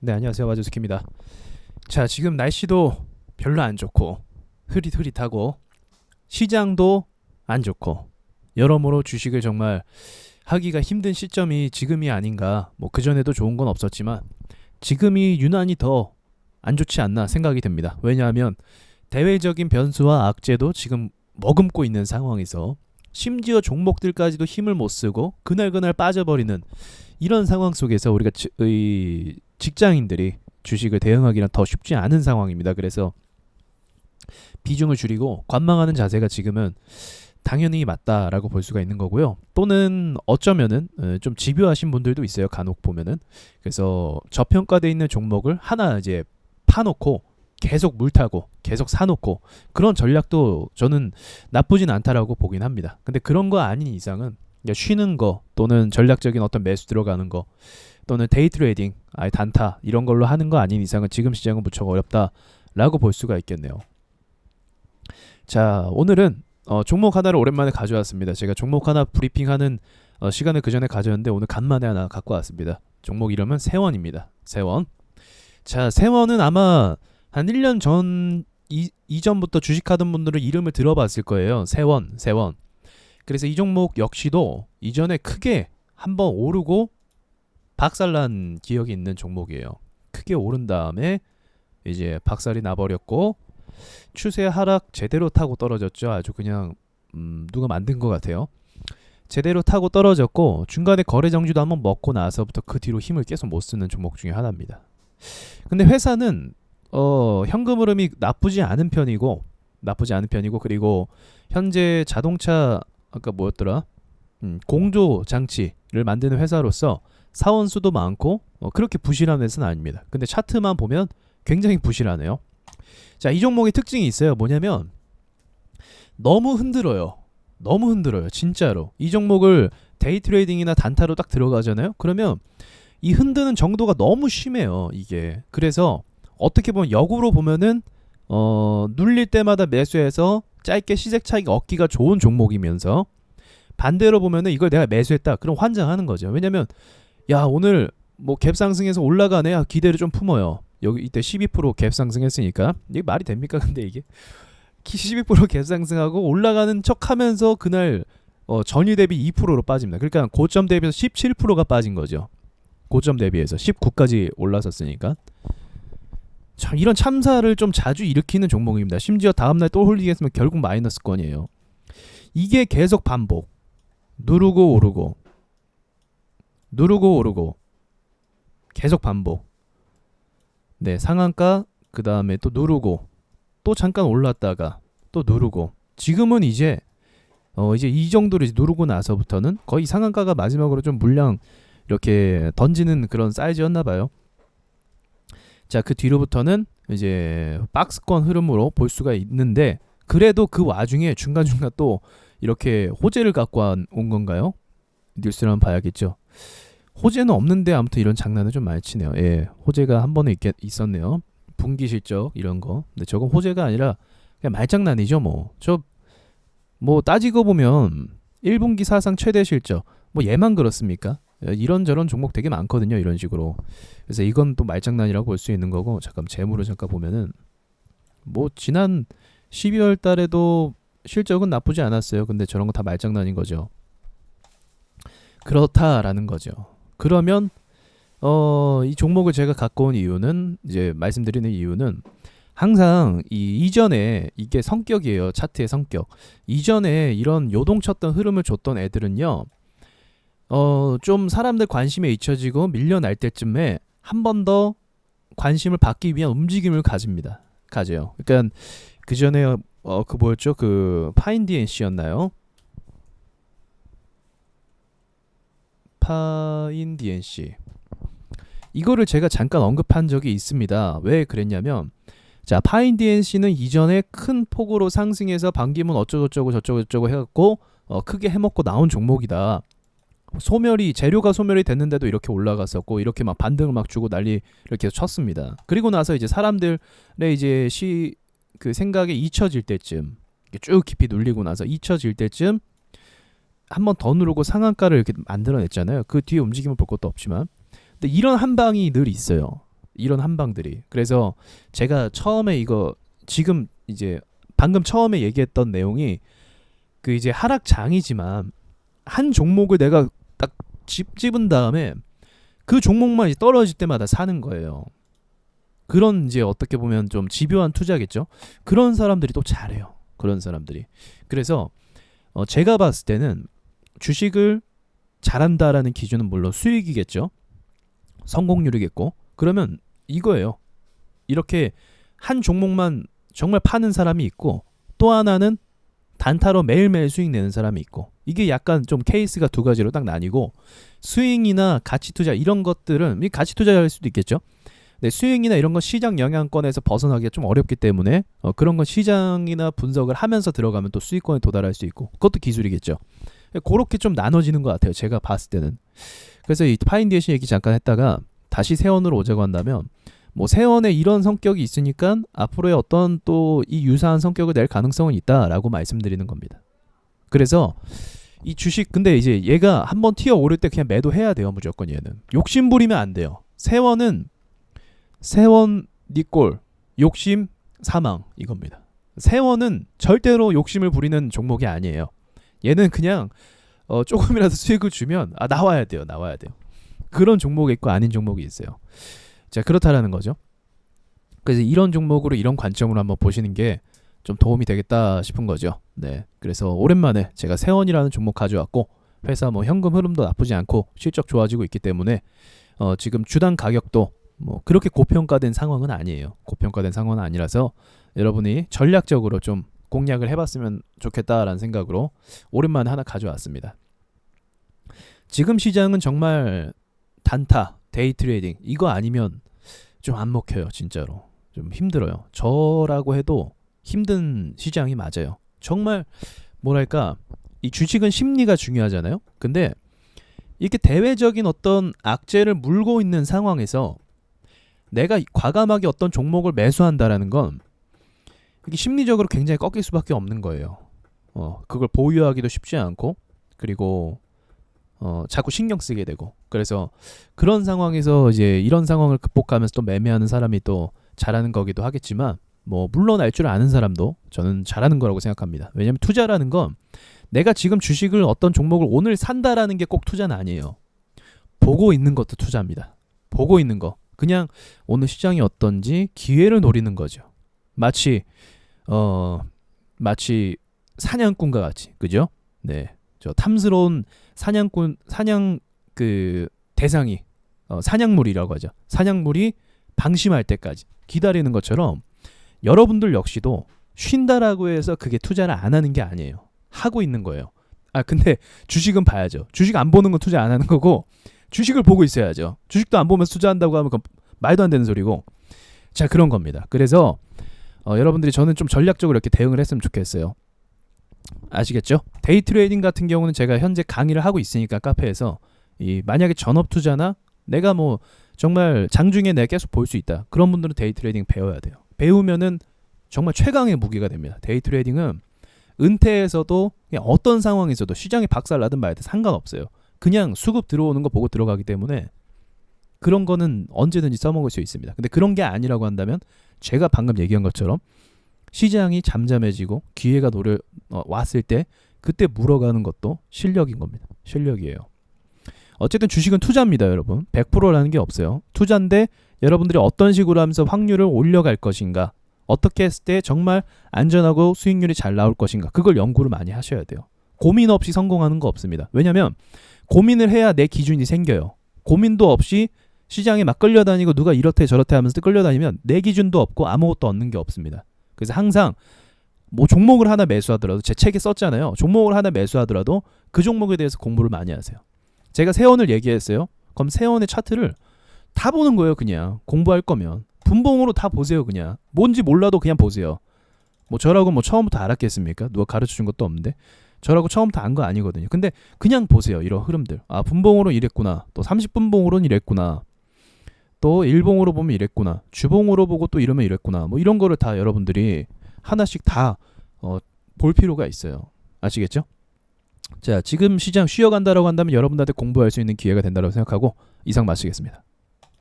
네, 안녕하세요. 와주스키입니다. 자, 지금 날씨도 별로 안 좋고 흐릿흐릿하고 시장도 안 좋고 여러모로 주식을 정말 하기가 힘든 시점이 지금이 아닌가. 뭐 그전에도 좋은 건 없었지만 지금이 유난히 더 안 좋지 않나 생각이 됩니다. 왜냐하면 대외적인 변수와 악재도 지금 머금고 있는 상황에서 심지어 종목들까지도 힘을 못 쓰고 그날그날 빠져버리는 이런 상황 속에서 우리가 직장인들이 주식을 대응하기는 더 쉽지 않은 상황입니다. 그래서 비중을 줄이고 관망하는 자세가 지금은 당연히 맞다라고 볼 수가 있는 거고요. 또는 어쩌면은 좀 집요하신 분들도 있어요. 간혹 보면은. 그래서 저평가돼 있는 종목을 하나 이제 파놓고 계속 물타고 계속 사놓고 그런 전략도 저는 나쁘진 않다라고 보긴 합니다. 근데 그런 거 아닌 이상은 쉬는 거 또는 전략적인 어떤 매수 들어가는 거 또는 데이 트레이딩, 아예 단타 이런 걸로 하는 거 아닌 이상은 지금 시장은 무척 어렵다라고 볼 수가 있겠네요. 자, 오늘은 종목 하나를 오랜만에 가져왔습니다. 제가 종목 하나 브리핑하는 시간을 그 전에 가져왔는데 오늘 간만에 하나 갖고 왔습니다. 종목 이름은 세원입니다. 세원. 자, 세원은 아마 한 1년 전 이전부터 주식하던 분들은 이름을 들어봤을 거예요. 세원. 그래서 이 종목 역시도 이전에 크게 한번 오르고 박살난 기억이 있는 종목이에요. 크게 오른 다음에 이제 박살이 나버렸고 추세 하락 제대로 타고 떨어졌죠. 아주 그냥 누가 만든 것 같아요. 제대로 타고 떨어졌고 중간에 거래 정지도 한번 먹고 나서부터 그 뒤로 힘을 계속 못 쓰는 종목 중에 하나입니다. 근데 회사는 현금 흐름이 나쁘지 않은 편이고 그리고 현재 자동차 아까 뭐였더라? 공조 장치를 만드는 회사로서 사원 수도 많고 그렇게 부실한 회사는 아닙니다. 근데 차트만 보면 굉장히 부실하네요. 자, 이 종목의 특징이 있어요. 뭐냐면 너무 흔들어요. 진짜로. 이 종목을 데이 트레이딩이나 단타로 딱 들어가잖아요. 그러면 이 흔드는 정도가 너무 심해요. 이게. 그래서 어떻게 보면 역으로 보면은 눌릴 때마다 매수해서 짧게 시세 차익 얻기가 좋은 종목이면서 반대로 보면은 이걸 내가 매수했다. 그럼 환장하는 거죠. 왜냐면 야, 오늘 뭐 갭 상승해서 올라가네. 기대를 좀 품어요. 여기 이때 12%갭 상승했으니까 이게 말이 됩니까? 근데 이게 12%갭 상승하고 올라가는 척하면서 그날 전일 대비 2%로 빠집니다. 그러니까 고점 대비해서 17%가 빠진 거죠. 고점 대비해서 19까지 올라섰으니까. 참 이런 참사를 좀 자주 일으키는 종목입니다. 심지어 다음날 또 홀리겠으면 결국 마이너스권이에요. 이게 계속 반복. 누르고 오르고 계속 반복. 네, 상한가 그 다음에 또 누르고 또 잠깐 올랐다가 또 누르고 지금은 이제 이 정도로 이제 누르고 나서부터는 거의 상한가가 마지막으로 좀 물량 이렇게 던지는 그런 사이즈였나 봐요. 자, 그 뒤로부터는 이제 박스권 흐름으로 볼 수가 있는데 그래도 그 와중에 중간중간 또 이렇게 호재를 갖고 온 건가요? 뉴스를 한번 봐야겠죠. 호재는 없는데 아무튼 이런 장난을 좀 많이 치네요. 예, 호재가 한 번은 있었네요. 분기 실적 이런 거. 근데 저건 호재가 아니라 그냥 말장난이죠. 뭐 따지고 보면 1분기 사상 최대 실적. 뭐 얘만 그렇습니까? 이런저런 종목 되게 많거든요. 이런 식으로. 그래서 이건 또 말장난이라고 볼 수 있는 거고. 잠깐 재무를 잠깐 보면은 뭐 지난 12월 달에도 실적은 나쁘지 않았어요. 근데 저런 거 다 말장난인 거죠. 그렇다라는 거죠. 그러면 이 종목을 제가 갖고 온 이유는 이제 말씀드리는 이유는 항상 이전에 이게 성격이에요. 차트의 성격. 이전에 이런 요동쳤던 흐름을 줬던 애들은요. 좀 사람들 관심에 잊혀지고 밀려날 때쯤에 한 번 더 관심을 받기 위한 움직임을 가져요. 그러니까 그 전에 그 뭐였죠? 그 파인디엔씨였나요? 파인디엔씨. 이거를 제가 잠깐 언급한 적이 있습니다. 왜 그랬냐면 자, 파인디엔씨는 이전에 큰 폭으로 상승해서 반기문 어쩌고저쩌고 저쩌고 해갖고 크게 해먹고 나온 종목이다. 재료가 소멸이 됐는데도 이렇게 올라갔었고 이렇게 막 반등을 막 주고 난리 이렇게 쳤습니다. 그리고 나서 이제 사람들의 이제 그 생각에 잊혀질 때쯤 쭉 깊이 눌리고 나서 잊혀질 때쯤 한 번 더 누르고 상한가를 이렇게 만들어냈잖아요. 그 뒤에 움직임을 볼 것도 없지만 근데 이런 한 방이 늘 있어요. 이런 한방들이. 그래서 제가 처음에 이거 지금 이제 방금 처음에 얘기했던 내용이 그 이제 하락장이지만 한 종목을 내가 딱 집은 다음에 그 종목만 이제 떨어질 때마다 사는 거예요. 그런 이제 어떻게 보면 좀 집요한 투자겠죠. 그런 사람들이 또 잘해요. 그런 사람들이. 그래서 제가 봤을 때는 주식을 잘한다라는 기준은 물론 수익이겠죠. 성공률이겠고. 그러면 이거예요. 이렇게 한 종목만 정말 파는 사람이 있고 또 하나는 단타로 매일매일 수익 내는 사람이 있고 이게 약간 좀 케이스가 두 가지로 딱 나뉘고 스윙이나 가치 투자 이런 것들은 가치 투자할 수도 있겠죠. 근데 스윙이나 이런 건 시장 영향권에서 벗어나기가 좀 어렵기 때문에 그런 건 시장이나 분석을 하면서 들어가면 또 수익권에 도달할 수 있고 그것도 기술이겠죠. 그렇게 좀 나눠지는 것 같아요. 제가 봤을 때는. 그래서 이 파인디에시 얘기 잠깐 했다가 다시 세원으로 오자고 한다면 뭐 세원에 이런 성격이 있으니까 앞으로의 어떤 또 이 유사한 성격을 낼 가능성은 있다라고 말씀드리는 겁니다. 그래서 이 주식 근데 이제 얘가 한번 튀어 오를 때 그냥 매도해야 돼요. 무조건 얘는. 욕심 부리면 안 돼요. 세원 니꼴 욕심 사망 이겁니다. 세원은 절대로 욕심을 부리는 종목이 아니에요. 얘는 그냥 조금이라도 수익을 주면 나와야 돼요. 그런 종목이 있고 아닌 종목이 있어요. 자, 그렇다라는 거죠. 그래서 이런 종목으로 이런 관점으로 한번 보시는 게 좀 도움이 되겠다 싶은 거죠. 네, 그래서 오랜만에 제가 세원이라는 종목 가져왔고 회사 뭐 현금 흐름도 나쁘지 않고 실적 좋아지고 있기 때문에 지금 주당 가격도 뭐 그렇게 고평가된 상황은 아니에요. 고평가된 상황은 아니라서 여러분이 전략적으로 좀 공략을 해봤으면 좋겠다라는 생각으로 오랜만에 하나 가져왔습니다. 지금 시장은 정말 단타, 데이 트레이딩 이거 아니면 좀 안 먹혀요. 진짜로 좀 힘들어요. 저라고 해도 힘든 시장이 맞아요. 정말 뭐랄까 이 주식은 심리가 중요하잖아요. 근데 이렇게 대외적인 어떤 악재를 물고 있는 상황에서 내가 과감하게 어떤 종목을 매수한다라는 건 이게 심리적으로 굉장히 꺾일 수밖에 없는 거예요. 그걸 보유하기도 쉽지 않고 그리고 자꾸 신경 쓰게 되고 그래서 그런 상황에서 이제 이런 상황을 극복하면서 또 매매하는 사람이 또 잘하는 거기도 하겠지만 뭐 물론 알 줄 아는 사람도 저는 잘하는 거라고 생각합니다. 왜냐하면 투자라는 건 내가 지금 주식을 어떤 종목을 오늘 산다라는 게 꼭 투자는 아니에요. 보고 있는 것도 투자입니다. 보고 있는 거 그냥 오늘 시장이 어떤지 기회를 노리는 거죠. 마치 사냥꾼과 같이 그죠? 네, 저 탐스러운 사냥 그 대상이 사냥물이라고 하죠. 사냥물이 방심할 때까지 기다리는 것처럼 여러분들 역시도 쉰다라고 해서 그게 투자를 안 하는 게 아니에요. 하고 있는 거예요. 근데 주식은 봐야죠. 주식 안 보는 건 투자 안 하는 거고 주식을 보고 있어야죠. 주식도 안 보면서 투자한다고 하면 그건 말도 안 되는 소리고 자 그런 겁니다. 그래서 여러분들이 저는 좀 전략적으로 이렇게 대응을 했으면 좋겠어요. 아시겠죠? 데이 트레이딩 같은 경우는 제가 현재 강의를 하고 있으니까 카페에서 만약에 전업 투자나 내가 뭐 정말 장중에 내가 계속 볼 수 있다. 그런 분들은 데이 트레이딩 배워야 돼요. 배우면은 정말 최강의 무기가 됩니다. 데이 트레이딩은 은퇴에서도 그냥 어떤 상황에서도 시장이 박살나든 말든 상관없어요. 그냥 수급 들어오는 거 보고 들어가기 때문에 그런 거는 언제든지 써먹을 수 있습니다. 근데 그런 게 아니라고 한다면 제가 방금 얘기한 것처럼 시장이 잠잠해지고 기회가 왔을 때 그때 물어가는 것도 실력인 겁니다. 실력이에요. 어쨌든 주식은 투자입니다, 여러분. 100%라는 게 없어요. 투자인데 여러분들이 어떤 식으로 하면서 확률을 올려갈 것인가, 어떻게 했을 때 정말 안전하고 수익률이 잘 나올 것인가, 그걸 연구를 많이 하셔야 돼요. 고민 없이 성공하는 거 없습니다. 왜냐면 고민을 해야 내 기준이 생겨요. 고민도 없이 시장에 막 끌려다니고 누가 이렇대 저렇대 하면서 끌려다니면 내 기준도 없고 아무것도 얻는 게 없습니다. 그래서 항상 뭐 종목을 하나 매수하더라도 제 책에 썼잖아요. 종목을 하나 매수하더라도 그 종목에 대해서 공부를 많이 하세요. 제가 세원을 얘기했어요. 그럼 세원의 차트를 다 보는 거예요. 그냥 공부할 거면 분봉으로 다 보세요. 그냥 뭔지 몰라도 그냥 보세요. 뭐 저라고 뭐 처음부터 알았겠습니까? 누가 가르쳐준 것도 없는데 저라고 처음부터 안 거 아니거든요. 근데 그냥 보세요. 이런 흐름들. 분봉으로 이랬구나. 또 30분봉으로는 이랬구나. 또 일봉으로 보면 이랬구나. 주봉으로 보고 또 이러면 이랬구나. 뭐 이런 거를 다 여러분들이 하나씩 다 볼 필요가 있어요. 아시겠죠? 자, 지금 시장 쉬어간다라고 한다면 여러분들한테 공부할 수 있는 기회가 된다고 생각하고 이상 마치겠습니다.